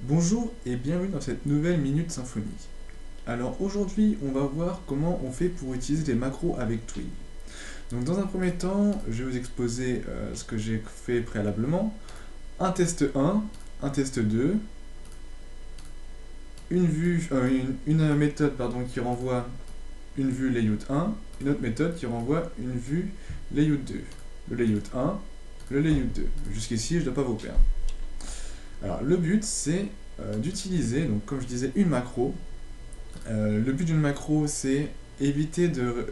Bonjour et bienvenue dans cette nouvelle Minute Symfonique. Alors aujourd'hui, on va voir comment on fait pour utiliser les macros avec Twig. Donc dans un premier temps, je vais vous exposer ce que j'ai fait préalablement. Un test 1, un test 2, une méthode qui renvoie une vue layout 1, une autre méthode qui renvoie une vue layout 2. Le layout 1, le layout 2. Jusqu'ici, je ne dois pas vous perdre. Alors le but c'est d'utiliser, donc comme je disais, une macro. Le but d'une macro c'est éviter de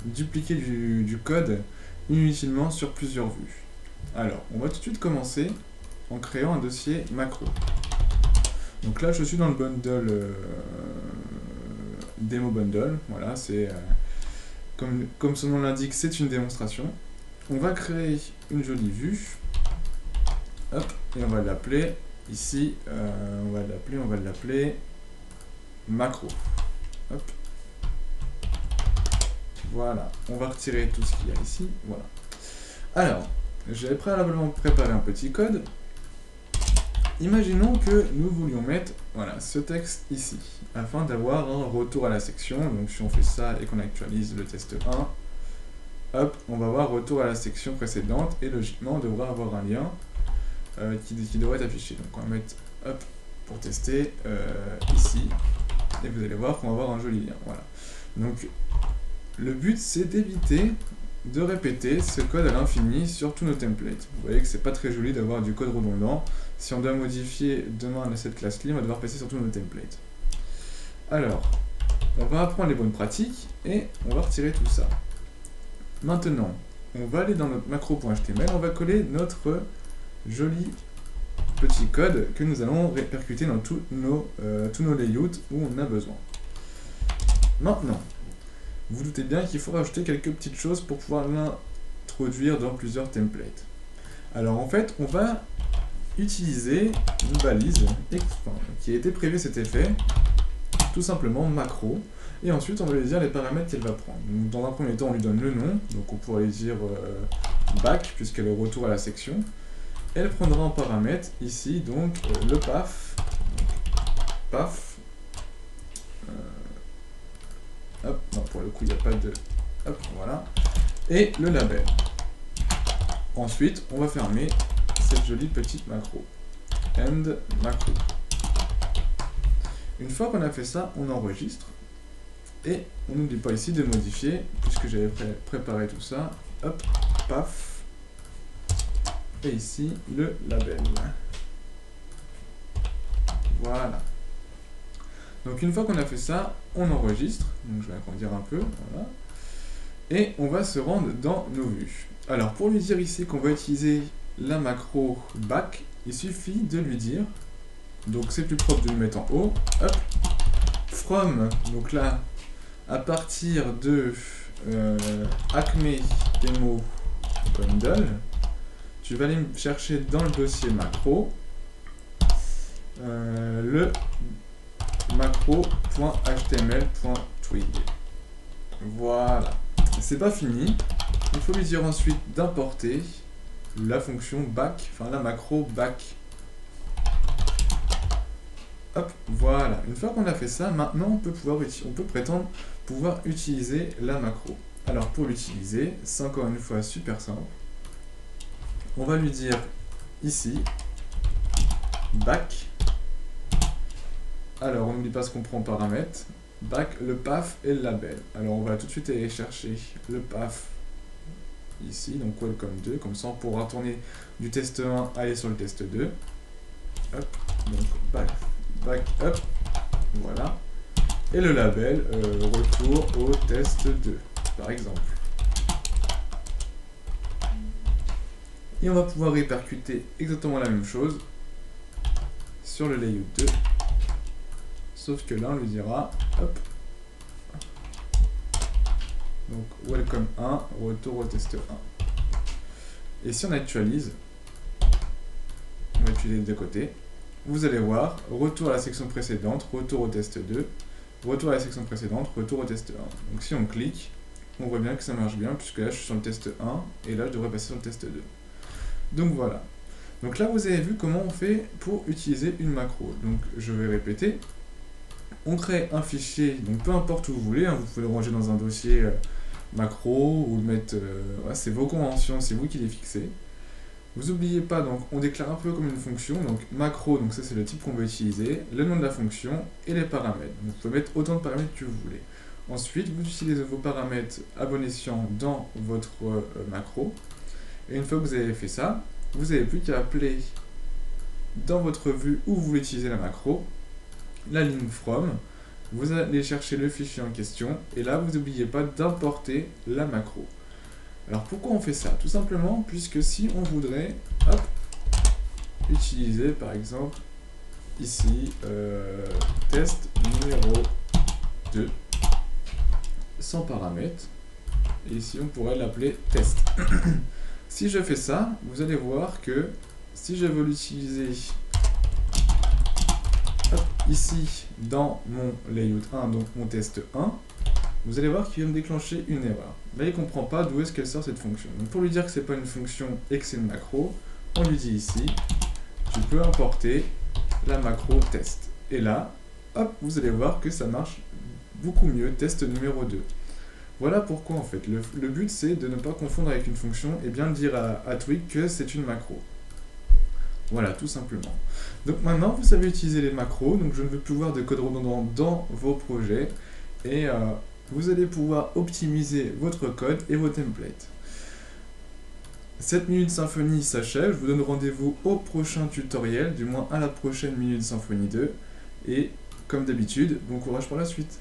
dupliquer du code inutilement sur plusieurs vues. Alors on va tout de suite commencer en créant un dossier macro. Donc là je suis dans le bundle demo bundle, voilà, c'est comme son nom l'indique, c'est une démonstration. On va créer une jolie vue. Hop, et on va l'appeler ici, on va l'appeler macro. Hop. Voilà, on va retirer tout ce qu'il y a ici, voilà. Alors, j'avais préalablement préparé un petit code. Imaginons que nous voulions mettre, voilà, ce texte ici, afin d'avoir un retour à la section. Donc si on fait ça et qu'on actualise le test 1, hop, on va avoir retour à la section précédente, et logiquement on devrait avoir un lien qui devrait être affiché. Donc on va mettre, hop, pour tester, ici, et vous allez voir qu'on va avoir un joli lien, voilà. Donc le but c'est d'éviter de répéter ce code à l'infini sur tous nos templates. Vous voyez que c'est pas très joli d'avoir du code redondant. Si on doit modifier demain cette classe-là, on va devoir passer sur tous nos templates. Alors, on va apprendre les bonnes pratiques et on va retirer tout ça. Maintenant, on va aller dans notre macro.html, on va coller notre joli petit code que nous allons répercuter dans tous nos layouts où on a besoin. Maintenant, vous vous doutez bien qu'il faut rajouter quelques petites choses pour pouvoir l'introduire dans plusieurs templates. Alors en fait, on va utiliser une balise qui a été prévue cet effet, tout simplement macro, et ensuite on va lui dire les paramètres qu'elle va prendre. Donc, dans un premier temps, on lui donne le nom, donc on pourrait lui dire back, puisqu'elle est au retour à la section. Elle prendra en paramètre ici donc le path, hop, non, pour le coup il n'y a pas de, hop, voilà, et le label. Ensuite on va fermer cette jolie petite macro, end macro. Une fois qu'on a fait ça, on enregistre, et on n'oublie pas ici de modifier, puisque j'avais préparé tout ça, hop, paf, et ici le label. Voilà. Donc une fois qu'on a fait ça, on enregistre, donc je vais agrandir un peu, voilà, et on va se rendre dans nos vues. Alors pour lui dire ici qu'on va utiliser la macro back, il suffit de lui dire, donc c'est plus propre de le mettre en haut, hop, from, donc là, à partir de Acme Demo Bundle, tu vas aller me chercher dans le dossier macro le macro.html.twig. Voilà. C'est pas fini. Il faut lui dire ensuite d'importer la fonction back, enfin la macro back. Hop, voilà. Une fois qu'on a fait ça, maintenant on peut prétendre pouvoir utiliser la macro. Alors pour l'utiliser, c'est encore une fois super simple. On va lui dire ici back. Alors on n'oublie pas ce qu'on prend en paramètre. Back, le path et le label. Alors on va tout de suite aller chercher le path ici, donc welcome 2, comme ça on pourra retourner du test 1 aller sur le test 2. Hop, donc back up, voilà. Et le label, retour au test 2, par exemple. Et on va pouvoir répercuter exactement la même chose sur le layout 2. Sauf que là, on lui dira, hop, donc welcome 1, retour au test 1. Et si on actualise, on va utiliser les deux côtés, vous allez voir, retour à la section précédente, retour au test 2, retour à la section précédente, retour au test 1. Donc si on clique, on voit bien que ça marche bien, puisque là je suis sur le test 1, et là je devrais passer sur le test 2. Donc voilà. Donc là, vous avez vu comment on fait pour utiliser une macro. Donc je vais répéter. On crée un fichier, donc peu importe où vous voulez, hein, vous pouvez le ranger dans un dossier macro ou le mettre... ouais, c'est vos conventions, c'est vous qui les fixez. Vous n'oubliez pas, donc on déclare un peu comme une fonction, donc macro, donc ça c'est le type qu'on va utiliser, le nom de la fonction et les paramètres. Donc vous pouvez mettre autant de paramètres que vous voulez. Ensuite, vous utilisez vos paramètres à bon escient dans votre macro. Et une fois que vous avez fait ça, vous n'avez plus qu'à appeler dans votre vue où vous voulez utiliser la macro, la ligne from, vous allez chercher le fichier en question, et là vous n'oubliez pas d'importer la macro. Alors pourquoi on fait ça? Tout simplement puisque si on voudrait utiliser par exemple ici test numéro 2 sans paramètres, et ici on pourrait l'appeler test. Si je fais ça, vous allez voir que si je veux l'utiliser ici dans mon layout 1, donc mon test 1, vous allez voir qu'il va me déclencher une erreur. Là, il ne comprend pas d'où est-ce qu'elle sort cette fonction. Donc pour lui dire que ce n'est pas une fonction et que c'est une macro, on lui dit ici, tu peux importer la macro test. Et là, hop, vous allez voir que ça marche beaucoup mieux, test numéro 2. Voilà pourquoi en fait. Le but c'est de ne pas confondre avec une fonction et bien dire à Twig que c'est une macro. Voilà, tout simplement. Donc maintenant, vous savez utiliser les macros, donc je ne veux plus voir de code redondant dans vos projets. Et vous allez pouvoir optimiser votre code et vos templates. Cette Minute Symfony s'achève, je vous donne rendez-vous au prochain tutoriel, du moins à la prochaine Minute Symfony 2. Et comme d'habitude, bon courage pour la suite.